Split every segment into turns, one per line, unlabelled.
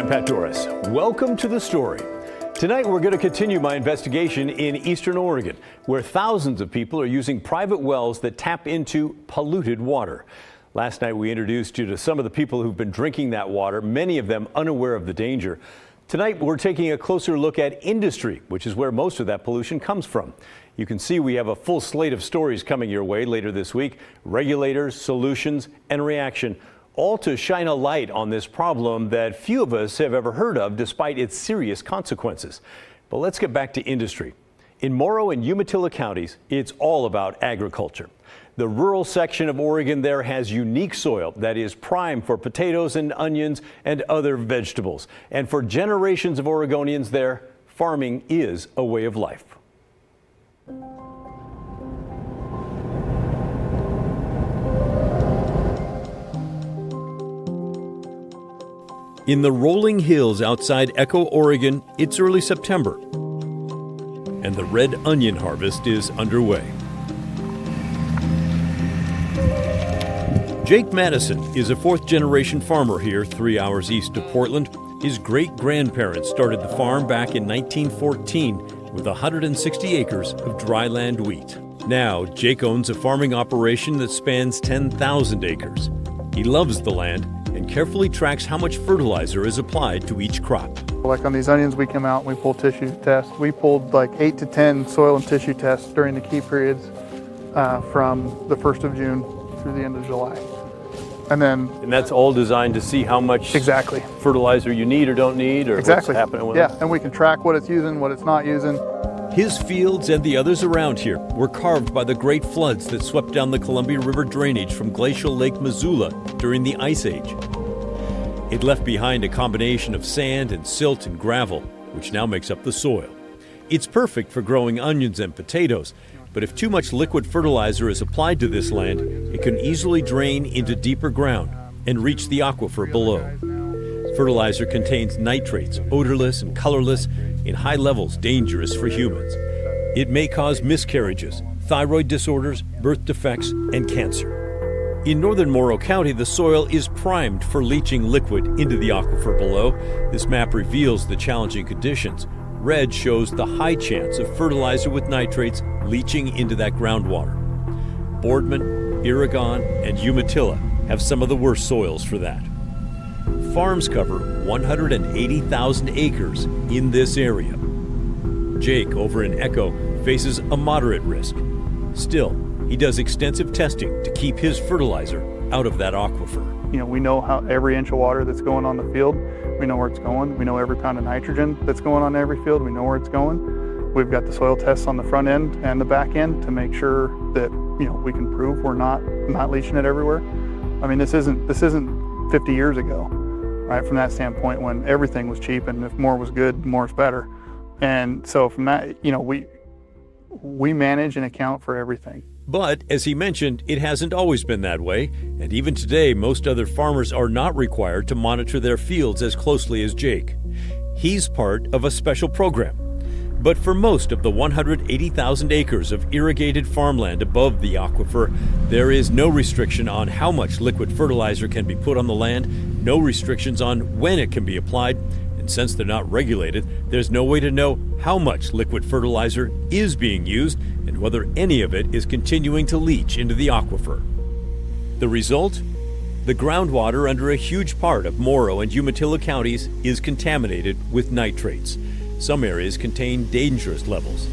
I'm Pat Doris. Welcome to The Story. Tonight we're going to continue my investigation in Eastern Oregon, where thousands of people are using private wells that tap into polluted water. Last night we introduced you to some of the people who've been drinking that water, many of them unaware of the danger. Tonight we're taking a closer look at industry, which is where most of that pollution comes from. You can see we have a full slate of stories coming your way later this week. Regulators, solutions, and reaction, all to shine a light on this problem that few of us have ever heard of despite its serious consequences. But let's get back to industry. In Morrow and Umatilla counties, it's all about agriculture. The rural section of Oregon there has unique soil that is prime for potatoes and onions and other vegetables. And for generations of Oregonians there, farming is a way of life. In the rolling hills outside Echo, Oregon, it's early September, and the red onion harvest is underway. Jake Madison is a fourth-generation farmer here, 3 hours east of Portland. His great-grandparents started the farm back in 1914 with 160 acres of dryland wheat. Now, Jake owns a farming operation that spans 10,000 acres. He loves the land and carefully tracks how much fertilizer is applied to each crop.
Like on these onions, we come out and we pull tissue tests. We pulled like 8 to 10 soil and tissue tests during the key periods from the 1st of June through the end of July. And
that's all designed to see how much
exactly
fertilizer you need or don't need, or
exactly
what's happening with
it.
it.
And we can track what it's using, what it's not using.
His fields and the others around here were carved by the great floods that swept down the Columbia River drainage from glacial Lake Missoula during the Ice Age. It left behind a combination of sand and silt and gravel, which now makes up the soil. It's perfect for growing onions and potatoes, but if too much liquid fertilizer is applied to this land, it can easily drain into deeper ground and reach the aquifer below. Fertilizer contains nitrates, odorless and colorless, in high levels dangerous for humans. It may cause miscarriages, thyroid disorders, birth defects, and cancer. In northern Morrow County, the soil is primed for leaching liquid into the aquifer below. This map reveals the challenging conditions. Red shows the high chance of fertilizer with nitrates leaching into that groundwater. Boardman, Iragon, and Umatilla have some of the worst soils for that. Farms cover 180,000 acres in this area. Jake, over in Echo, faces a moderate risk. Still, he does extensive testing to keep his fertilizer out of that aquifer.
You know, we know how every inch of water that's going on the field, we know where it's going. We know every pound of nitrogen that's going on every field, we know where it's going. We've got the soil tests on the front end and the back end to make sure that, you know, we can prove we're not leaching it everywhere. I mean, this isn't 50 years ago, right? From that standpoint, when everything was cheap and if more was good, more is better. And so from that, you know, we manage and account for everything.
But, as he mentioned, it hasn't always been that way, and even today, most other farmers are not required to monitor their fields as closely as Jake. He's part of a special program. But for most of the 180,000 acres of irrigated farmland above the aquifer, there is no restriction on how much liquid fertilizer can be put on the land, no restrictions on when it can be applied, and since they're not regulated, there's no way to know how much liquid fertilizer is being used and whether any of it is continuing to leach into the aquifer. The result? The groundwater under a huge part of Morrow and Umatilla counties is contaminated with nitrates. Some areas contain dangerous levels.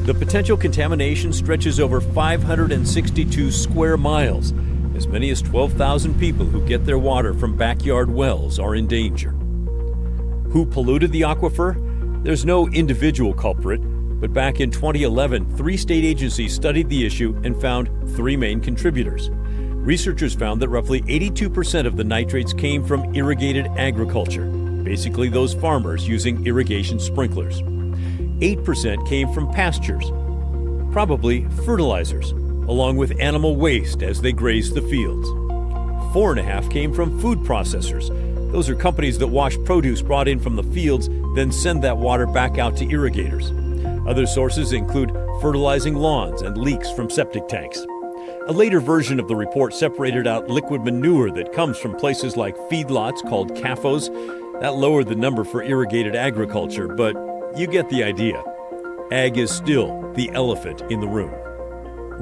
The potential contamination stretches over 562 square miles. As many as 12,000 people who get their water from backyard wells are in danger. Who polluted the aquifer? There's no individual culprit, but back in 2011, 3 state agencies studied the issue and found 3 main contributors. Researchers found that roughly 82% of the nitrates came from irrigated agriculture, basically those farmers using irrigation sprinklers. 8% came from pastures, probably fertilizers, along with animal waste as they grazed the fields. 4.5 came from food processors. Those are companies that wash produce brought in from the fields, then send that water back out to irrigators. Other sources include fertilizing lawns and leaks from septic tanks. A later version of the report separated out liquid manure that comes from places like feedlots called CAFOs. That lowered the number for irrigated agriculture, but you get the idea. Ag is still the elephant in the room.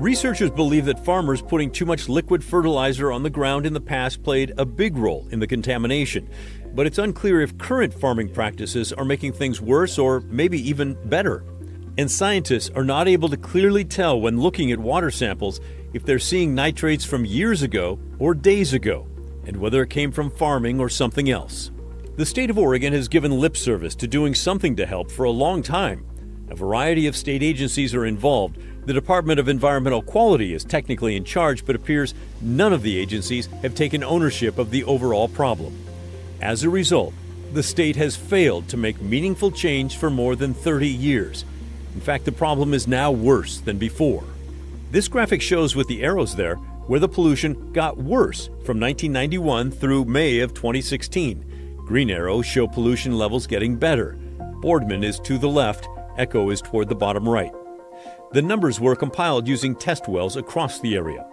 Researchers believe that farmers putting too much liquid fertilizer on the ground in the past played a big role in the contamination, but it's unclear if current farming practices are making things worse or maybe even better. And scientists are not able to clearly tell when looking at water samples if they're seeing nitrates from years ago or days ago, and whether it came from farming or something else. The state of Oregon has given lip service to doing something to help for a long time. A variety of state agencies are involved. The Department of Environmental Quality is technically in charge, but appears none of the agencies have taken ownership of the overall problem. As a result, the state has failed to make meaningful change for more than 30 years. In fact, the problem is now worse than before. This graphic shows with the arrows there where the pollution got worse from 1991 through May of 2016. Green arrows show pollution levels getting better. Boardman is to the left, Echo is toward the bottom right. The numbers were compiled using test wells across the area.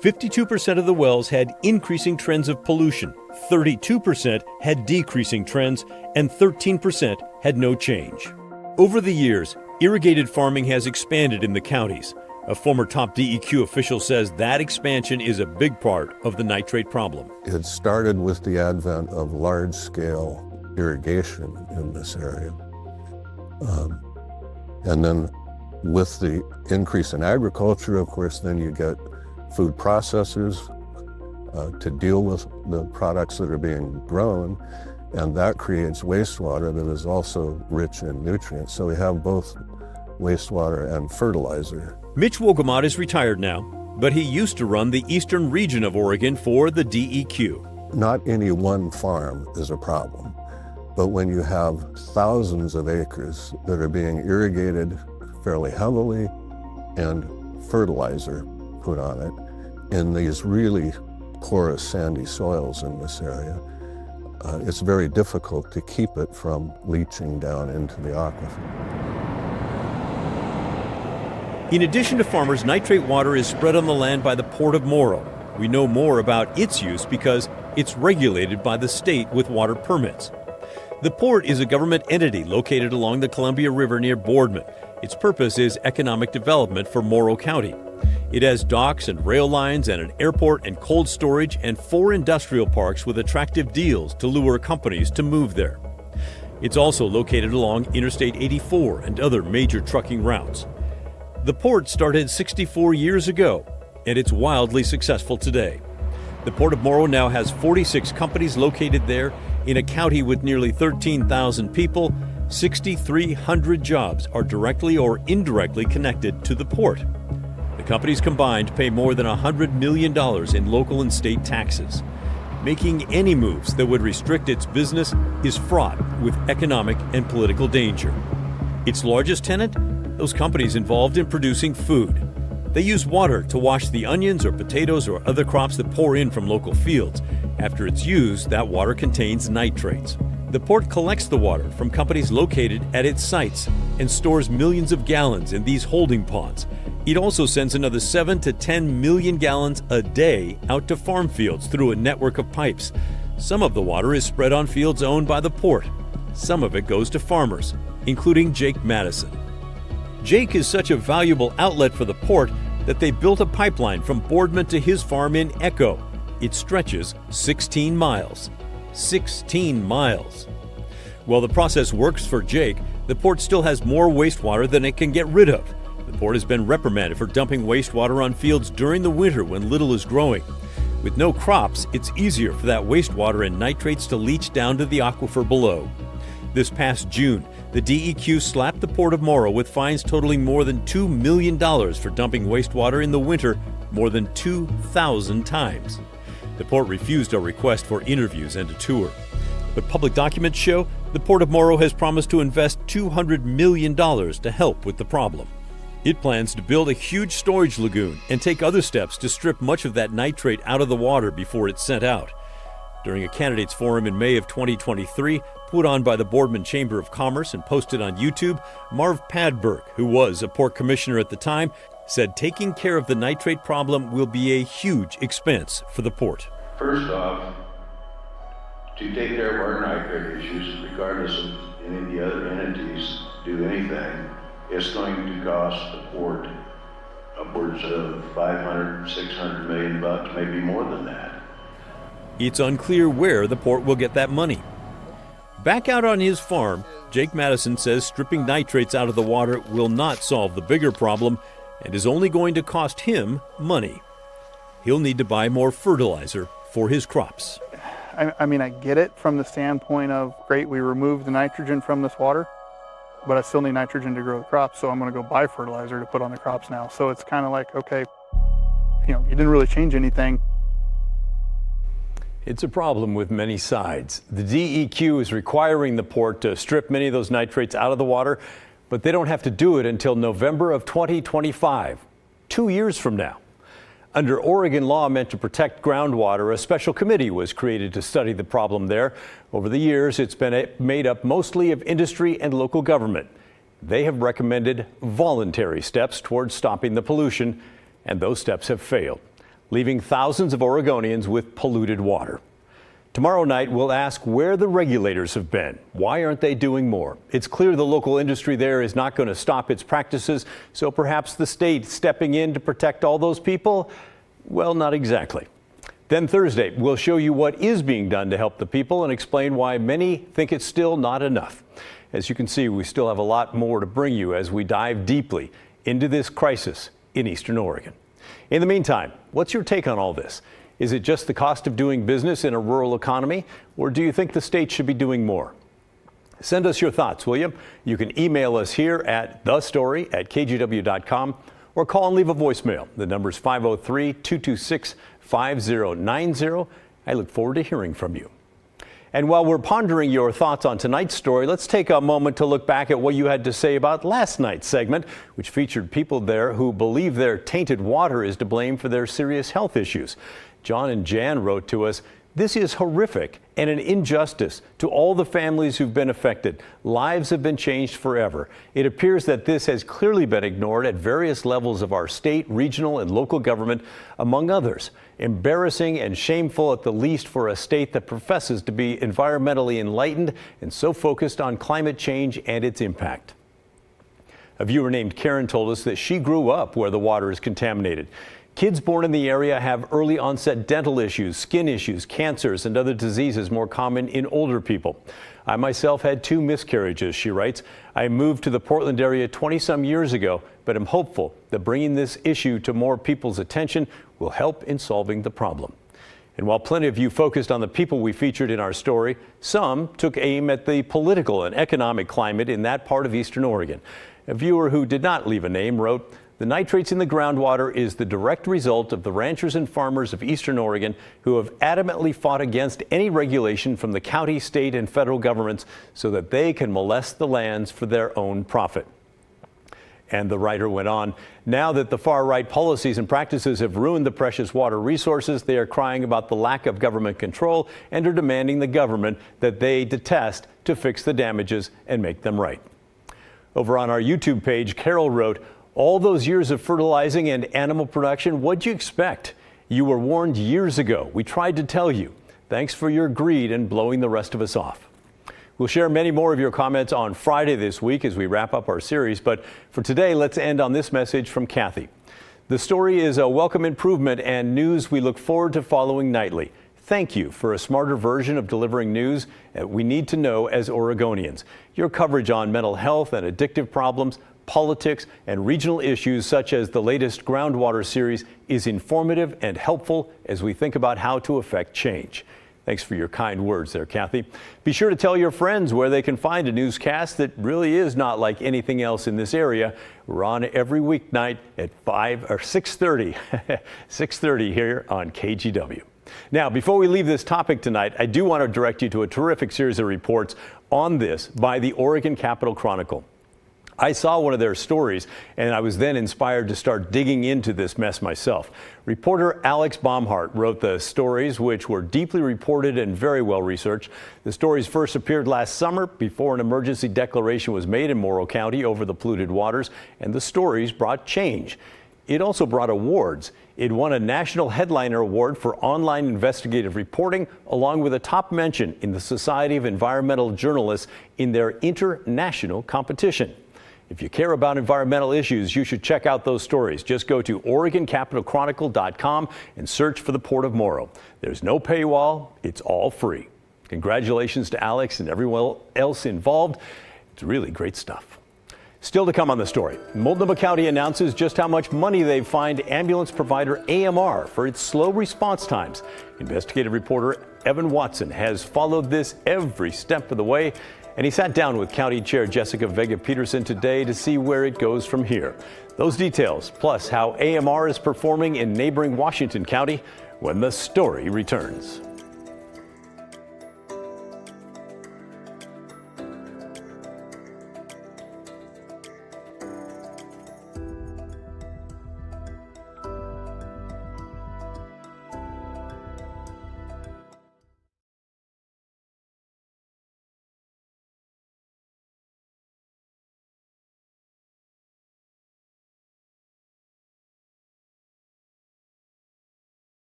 52% of the wells had increasing trends of pollution, 32% had decreasing trends, and 13% had no change. Over the years, irrigated farming has expanded in the counties. A former top DEQ official says that expansion is a big part of the nitrate problem.
It started with the advent of large-scale irrigation in this area. And then with the increase in agriculture, of course, then you get food processors to deal with the products that are being grown, and that creates wastewater that is also rich in nutrients. So we have both wastewater and fertilizer.
Mitch Wogamot is retired now, but he used to run the eastern region of Oregon for the DEQ.
Not any one farm is a problem, but when you have thousands of acres that are being irrigated fairly heavily and fertilizer put on it in these really porous sandy soils in this area, it's very difficult to keep it from leaching down into the aquifer.
In addition to farmers, nitrate water is spread on the land by the Port of Morrow. We know more about its use because it's regulated by the state with water permits. The port is a government entity located along the Columbia River near Boardman. Its purpose is economic development for Morrow County. It has docks and rail lines and an airport and cold storage and 4 industrial parks with attractive deals to lure companies to move there. It's also located along Interstate 84 and other major trucking routes. The port started 64 years ago, and it's wildly successful today. The Port of Morrow now has 46 companies located there. In a county with nearly 13,000 people, 6,300 jobs are directly or indirectly connected to the port. The companies combined pay more than $100 million in local and state taxes. Making any moves that would restrict its business is fraught with economic and political danger. Its largest tenant? Those companies involved in producing food. They use water to wash the onions or potatoes or other crops that pour in from local fields. After it's used, that water contains nitrates. The port collects the water from companies located at its sites and stores millions of gallons in these holding ponds. It also sends another 7 to 10 million gallons a day out to farm fields through a network of pipes. Some of the water is spread on fields owned by the port. Some of it goes to farmers, including Jake Madison. Jake is such a valuable outlet for the port that they built a pipeline from Boardman to his farm in Echo. It stretches 16 miles. 16 miles. While the process works for Jake, the port still has more wastewater than it can get rid of. The port has been reprimanded for dumping wastewater on fields during the winter when little is growing. With no crops, it's easier for that wastewater and nitrates to leach down to the aquifer below. This past June, the DEQ slapped the Port of Morrow with fines totaling more than $2 million for dumping wastewater in the winter more than 2,000 times. The port refused our request for interviews and a tour. But public documents show the Port of Morrow has promised to invest $200 million to help with the problem. It plans to build a huge storage lagoon and take other steps to strip much of that nitrate out of the water before it's sent out. During a candidates forum in May of 2023, put on by the Boardman Chamber of Commerce and posted on YouTube, Marv Padberg, who was a port commissioner at the time, said taking care of the nitrate problem will be a huge expense for the port.
First off, to take care of our nitrate issues, regardless of any of the other entities do anything, it's going to cost the port upwards of 500, 600 million bucks, maybe more than that.
It's unclear where the port will get that money. Back out on his farm, Jake Madison says stripping nitrates out of the water will not solve the bigger problem and is only going to cost him money. He'll need to buy more fertilizer for his crops.
I mean, I get it from the standpoint of, great, we removed the nitrogen from this water, but I still need nitrogen to grow the crops, so I'm going to go buy fertilizer to put on the crops now. So it's kind of like, okay, you didn't really change anything.
It's a problem with many sides. The DEQ is requiring the port to strip many of those nitrates out of the water, but they don't have to do it until November of 2025, 2 years from now. Under Oregon law meant to protect groundwater, a special committee was created to study the problem there. Over the years, it's been made up mostly of industry and local government. They have recommended voluntary steps towards stopping the pollution, and those steps have failed, leaving thousands of Oregonians with polluted water. Tomorrow night, we'll ask where the regulators have been. Why aren't they doing more? It's clear the local industry there is not going to stop its practices, so perhaps the state stepping in to protect all those people? Well, not exactly. Then Thursday, we'll show you what is being done to help the people and explain why many think it's still not enough. As you can see, we still have a lot more to bring you as we dive deeply into this crisis in Eastern Oregon. In the meantime, what's your take on all this? Is it just the cost of doing business in a rural economy, or do you think the state should be doing more? Send us your thoughts, will you? You can email us here at thestory@kgw.com or call and leave a voicemail. The number's 503-226-5090. I look forward to hearing from you. And while we're pondering your thoughts on tonight's story, let's take a moment to look back at what you had to say about last night's segment, which featured people there who believe their tainted water is to blame for their serious health issues. John and Jan wrote to us, "This is horrific and an injustice to all the families who've been affected. Lives have been changed forever. It appears that this has clearly been ignored at various levels of our state, regional, and local government, among others. Embarrassing and shameful at the least for a state that professes to be environmentally enlightened and so focused on climate change and its impact." A viewer named Karen told us that she grew up where the water is contaminated. Kids born in the area have early onset dental issues, skin issues, cancers, and other diseases more common in older people. I myself had 2 miscarriages, she writes. I moved to the Portland area 20-some years ago, but am hopeful that bringing this issue to more people's attention will help in solving the problem. And while plenty of you focused on the people we featured in our story, some took aim at the political and economic climate in that part of Eastern Oregon. A viewer who did not leave a name wrote, "The nitrates in the groundwater is the direct result of the ranchers and farmers of Eastern Oregon who have adamantly fought against any regulation from the county, state, and federal governments so that they can molest the lands for their own profit." And the writer went on, "Now that the far-right policies and practices have ruined the precious water resources, they are crying about the lack of government control and are demanding the government that they detest to fix the damages and make them right." Over on our YouTube page, Carol wrote, "All those years of fertilizing and animal production, what'd you expect? You were warned years ago. We tried to tell you. Thanks for your greed and blowing the rest of us off." We'll share many more of your comments on Friday this week as we wrap up our series, but for today, let's end on this message from Kathy. "The story is a welcome improvement and news we look forward to following nightly. Thank you for a smarter version of delivering news that we need to know as Oregonians. Your coverage on mental health and addictive problems, politics, and regional issues such as the latest groundwater series is informative and helpful as we think about how to affect change." Thanks for your kind words there, Kathy. Be sure to tell your friends where they can find a newscast that really is not like anything else in this area. We're on every weeknight at 6:30 here on KGW. Now, before we leave this topic tonight, I do want to direct you to a terrific series of reports on this by the Oregon Capital Chronicle. I saw one of their stories, and I was then inspired to start digging into this mess myself. Reporter Alex Baumhart wrote the stories, which were deeply reported and very well researched. The stories first appeared last summer before an emergency declaration was made in Morrow County over the polluted waters, and the stories brought change. It also brought awards. It won a National Headliner Award for online investigative reporting, along with a top mention in the Society of Environmental Journalists in their international competition. If you care about environmental issues, you should check out those stories. Just go to OregonCapitalChronicle.com and search for the Port of Morrow. There's no paywall. It's all free. Congratulations to Alex and everyone else involved. It's really great stuff. Still to come on the story, Multnomah County announces just how much money they've fined ambulance provider AMR for its slow response times. Investigative reporter Evan Watson has followed this every step of the way, and he sat down with County Chair Jessica Vega-Peterson today to see where it goes from here. Those details, plus how AMR is performing in neighboring Washington County, when the story returns.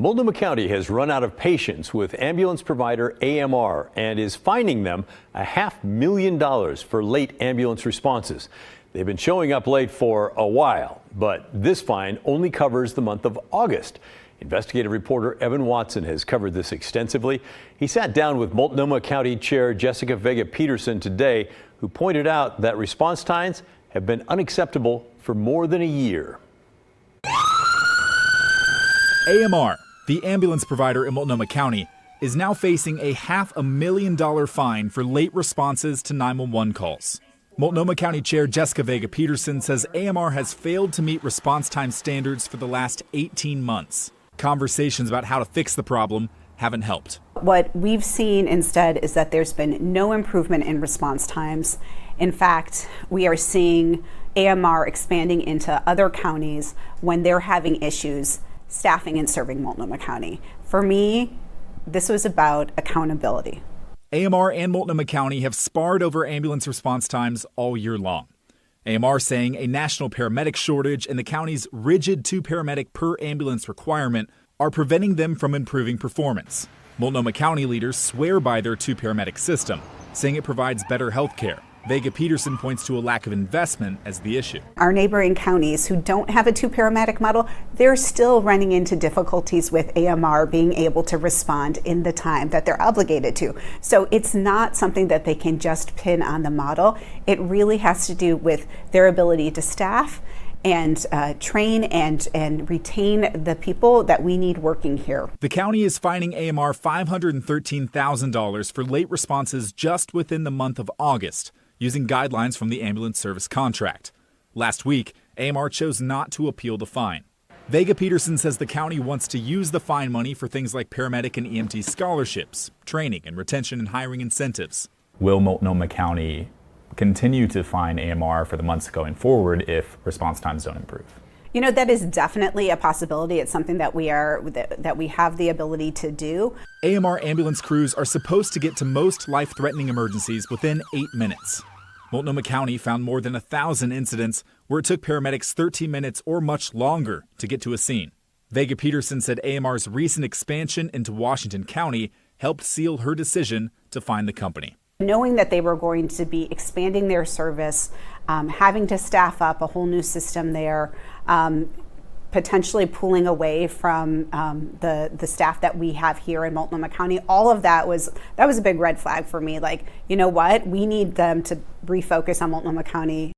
Multnomah County has run out of patience with ambulance provider AMR and is fining them $500,000 for late ambulance responses. They've been showing up late for a while, but this fine only covers the month of August. Investigative reporter Evan Watson has covered this extensively. He sat down with Multnomah County Chair Jessica Vega-Peterson today, who pointed out that response times have been unacceptable for more than a year.
AMR, the ambulance provider in Multnomah County, is now facing a $500,000 fine for late responses to 911 calls. Multnomah County Chair Jessica Vega-Peterson says AMR has failed to meet response time standards for the last 18 months. Conversations about how to fix the problem haven't helped.
What we've seen instead is that there's been no improvement in response times. In fact, we are seeing AMR expanding into other counties when they're having issues staffing and serving Multnomah County. For me, this was about accountability.
AMR and Multnomah County have sparred over ambulance response times all year long. AMR saying a national paramedic shortage and the county's rigid 2 paramedic per ambulance requirement are preventing them from improving performance. Multnomah County leaders swear by their 2 paramedic system, saying it provides better health care, Vega Peterson points to a lack of investment as the issue.
Our neighboring counties who don't have a 2-paramedic model, they're still running into difficulties with AMR being able to respond in the time that they're obligated to. So it's not something that they can just pin on the model. It really has to do with their ability to staff and train and retain the people that we need working here.
The county is fining AMR $513,000 for late responses just within the month of August, using guidelines from the ambulance service contract. Last week, AMR chose not to appeal the fine. Vega Peterson says the county wants to use the fine money for things like paramedic and EMT scholarships, training and retention and hiring incentives.
Will Multnomah County continue to fine AMR for the months going forward if response times don't improve?
You know, that is definitely a possibility. It's something that we have the ability to do.
AMR ambulance crews are supposed to get to most life-threatening emergencies within 8 minutes. Multnomah County found more than 1,000 incidents where it took paramedics 13 minutes or much longer to get to a scene. Vega Peterson said AMR's recent expansion into Washington County helped seal her decision to fine the company.
Knowing that they were going to be expanding their service, having to staff up a whole new system there, potentially pulling away from the staff that we have here in Multnomah County, all of that was a big red flag for me. Like, you know what? We need them to refocus on Multnomah County.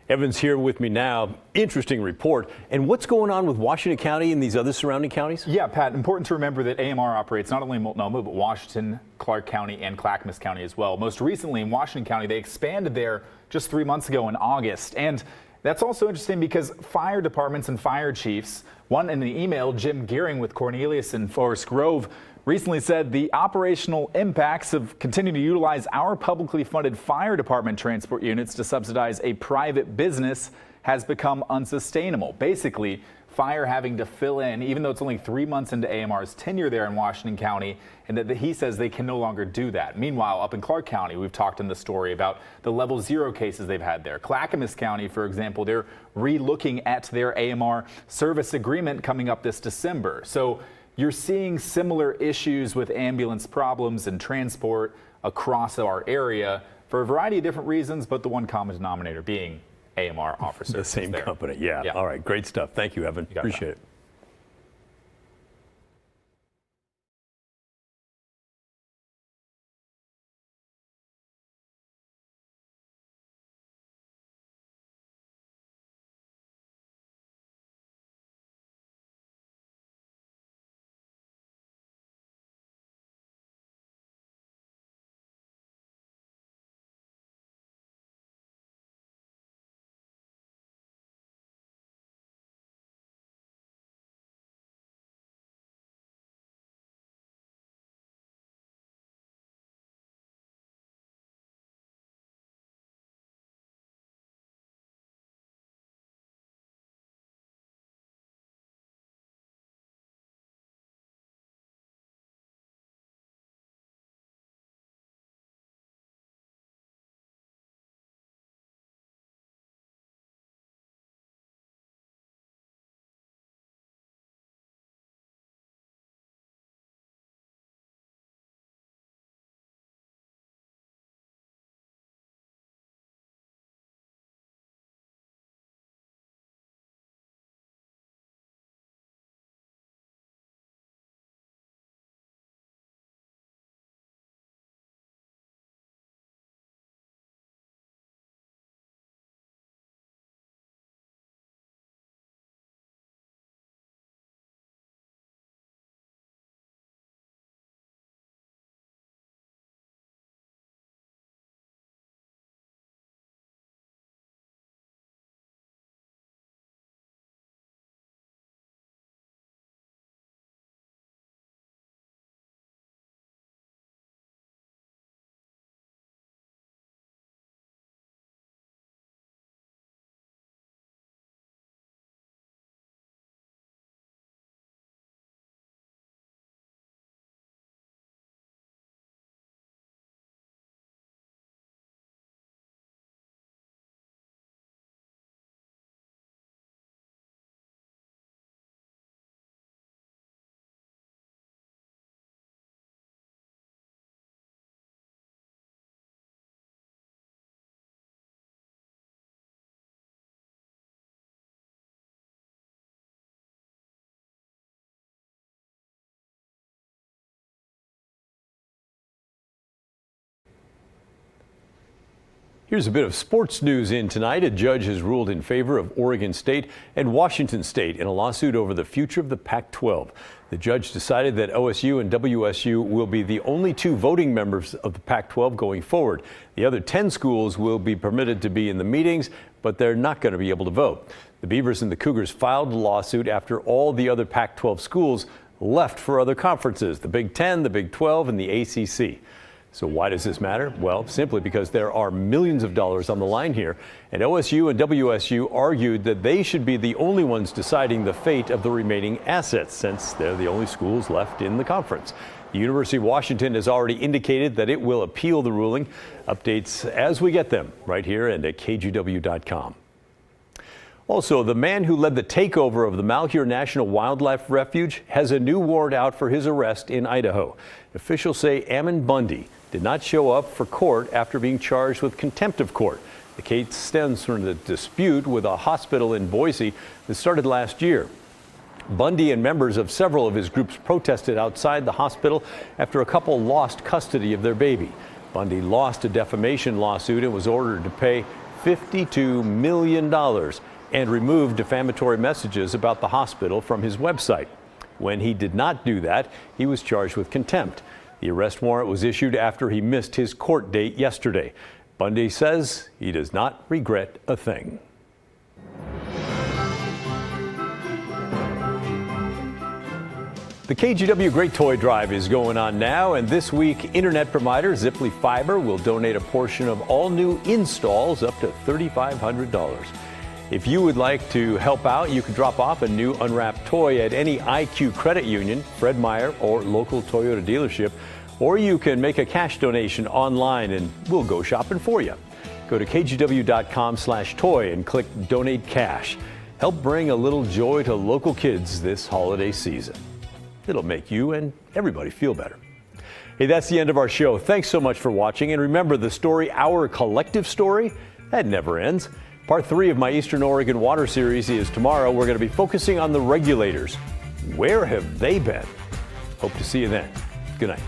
Evan's here with me now. Interesting report. And what's going on with Washington County and these other surrounding counties?
Yeah, Pat, important to remember that AMR operates not only in Multnomah, but Washington, Clark County, and Clackamas County as well. Most recently in Washington County, they expanded there just 3 months ago in August. And that's also interesting because fire departments and fire chiefs, one in the email, Jim Gearing with Cornelius and Forest Grove, recently said the operational impacts of continuing to utilize our publicly funded fire department transport units to subsidize a private business has become unsustainable. Basically, fire having to fill in, even though it's only 3 months into AMR's tenure there in Washington County, and that he says they can no longer do that. Meanwhile, up in Clark County, we've talked in the story about the level 0 cases they've had there. Clackamas County, for example, they're re-looking at their AMR service agreement coming up this December. So you're seeing similar issues with ambulance problems and transport across our area for a variety of different reasons, but the one common denominator being AMR officers.
The same company, yeah. All right, great stuff. Thank you, Evan. Appreciate it. Here's a bit of sports news in tonight. A judge has ruled in favor of Oregon State and Washington State in a lawsuit over the future of the Pac-12. The judge decided that OSU and WSU will be the only two voting members of the Pac-12 going forward. The other 10 schools will be permitted to be in the meetings, but they're not going to be able to vote. The Beavers and the Cougars filed a lawsuit after all the other Pac-12 schools left for other conferences, the Big Ten, the Big 12, and the ACC. So why does this matter? Well, simply because there are millions of dollars on the line here, and OSU and WSU argued that they should be the only ones deciding the fate of the remaining assets, since they're the only schools left in the conference. The University of Washington has already indicated that it will appeal the ruling. Updates as we get them right here and at KGW.com. Also, the man who led the takeover of the Malheur National Wildlife Refuge has a new warrant out for his arrest in Idaho. Officials say Ammon Bundy did not show up for court after being charged with contempt of court. The case stems from the dispute with a hospital in Boise that started last year. Bundy and members of several of his groups protested outside the hospital after a couple lost custody of their baby. Bundy lost a defamation lawsuit and was ordered to pay $52 million and remove defamatory messages about the hospital from his website. When he did not do that, he was charged with contempt. The arrest warrant was issued after he missed his court date yesterday. Bundy says he does not regret a thing. The KGW Great Toy Drive is going on now, and this week, internet provider Ziply Fiber will donate a portion of all new installs up to $3,500. If you would like to help out, you can drop off a new unwrapped toy at any IQ credit union, Fred Meyer, or local Toyota dealership, or you can make a cash donation online and we'll go shopping for you. Go to kgw.com/toy and click Donate Cash. Help bring a little joy to local kids this holiday season. It'll make you and everybody feel better. Hey, that's the end of our show. Thanks so much for watching. And remember, the story, our collective story, that never ends. Part 3 of my Eastern Oregon Water Series is tomorrow. We're going to be focusing on the regulators. Where have they been? Hope to see you then. Good night.